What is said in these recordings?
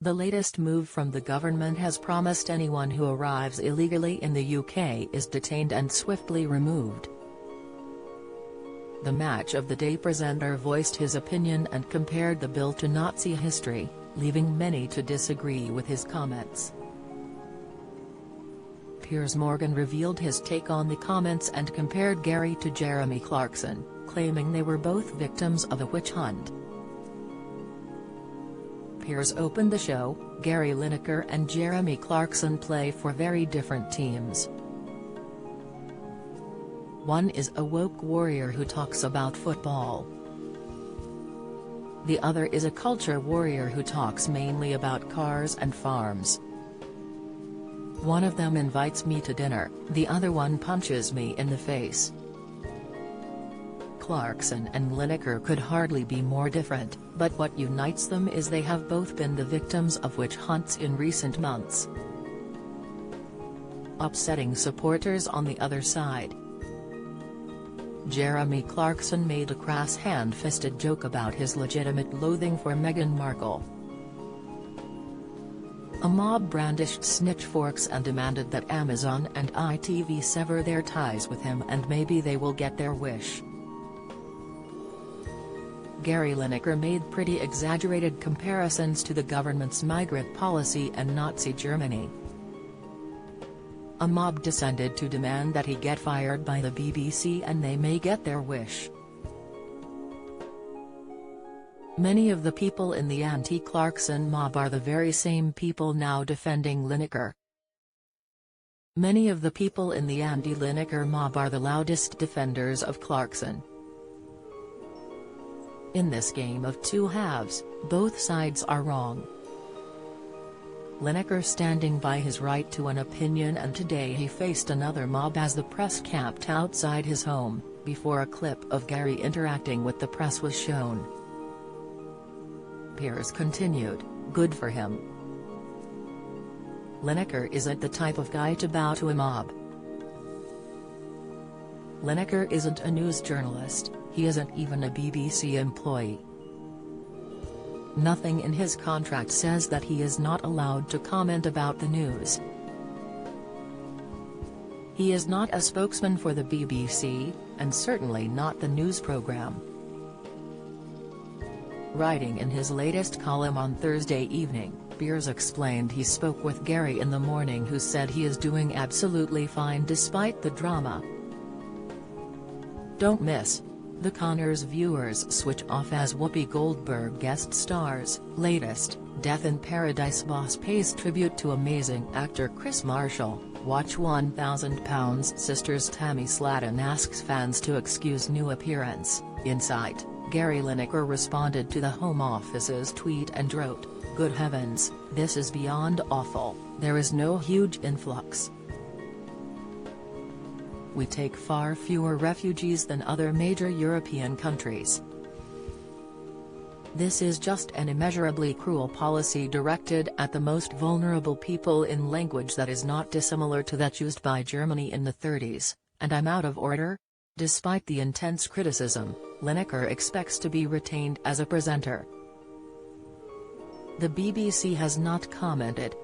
The latest move from the government has promised anyone who arrives illegally in the UK is detained and swiftly removed. The Match of the Day presenter voiced his opinion and compared the bill to Nazi history, leaving many to disagree with his comments. Piers Morgan revealed his take on the comments and compared Gary to Jeremy Clarkson, claiming they were both victims of a witch hunt. Piers opened the show. Gary Lineker and Jeremy Clarkson play for very different teams. One is a woke warrior who talks about football. The other is a culture warrior who talks mainly about cars and farms. One of them invites me to dinner, the other one punches me in the face. Clarkson and Lineker could hardly be more different, but what unites them is they have both been the victims of witch hunts in recent months, upsetting supporters on the other side. Jeremy Clarkson made a crass hand-fisted joke about his legitimate loathing for Meghan Markle. A mob brandished snitchforks and demanded that Amazon and ITV sever their ties with him and maybe they will get their wish. Gary Lineker made pretty exaggerated comparisons to the government's migrant policy and Nazi Germany. A mob descended to demand that he get fired by the BBC and they may get their wish. Many of the people in the anti-Clarkson mob are the very same people now defending Lineker. Many of the people in the anti-Lineker mob are the loudest defenders of Clarkson. In this game of two halves, both sides are wrong. Lineker standing by his right to an opinion, and today he faced another mob as the press camped outside his home, before a clip of Gary interacting with the press was shown. Piers continued, "Good for him. Lineker isn't the type of guy to bow to a mob. Lineker isn't a news journalist, he isn't even a BBC employee. Nothing in his contract says that he is not allowed to comment about the news. He is not a spokesman for the BBC, and certainly not the news programme." Writing in his latest column on Thursday evening, Piers explained he spoke with Gary in the morning, who said he is doing absolutely fine despite the drama. Don't miss The Conners viewers switch off as Whoopi Goldberg guest stars. Latest, Death in Paradise boss pays tribute to amazing actor Chris Marshall. Watch £1,000 Sisters Tammy Slaton asks fans to excuse new appearance. Insight, Gary Lineker responded to the Home Office's tweet and wrote, "Good heavens, this is beyond awful. There is no huge influx. We take far fewer refugees than other major European countries. This is just an immeasurably cruel policy directed at the most vulnerable people in language that is not dissimilar to that used by Germany in the 30s, and I'm out of order?" Despite the intense criticism, Lineker expects to be retained as a presenter. The BBC has not commented.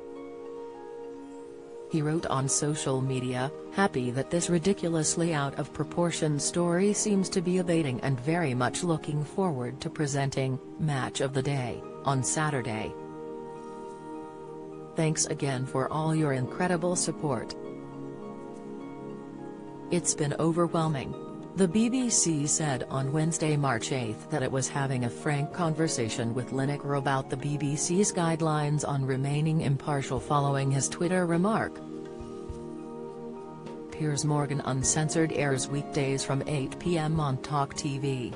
He wrote on social media, "Happy that this ridiculously out of proportion story seems to be abating and very much looking forward to presenting Match of the Day on Saturday. Thanks again for all your incredible support. It's been overwhelming." The BBC said on Wednesday, March 8 that it was having a frank conversation with Lineker about the BBC's guidelines on remaining impartial following his Twitter remark. Piers Morgan Uncensored airs weekdays from 8 p.m. on Talk TV.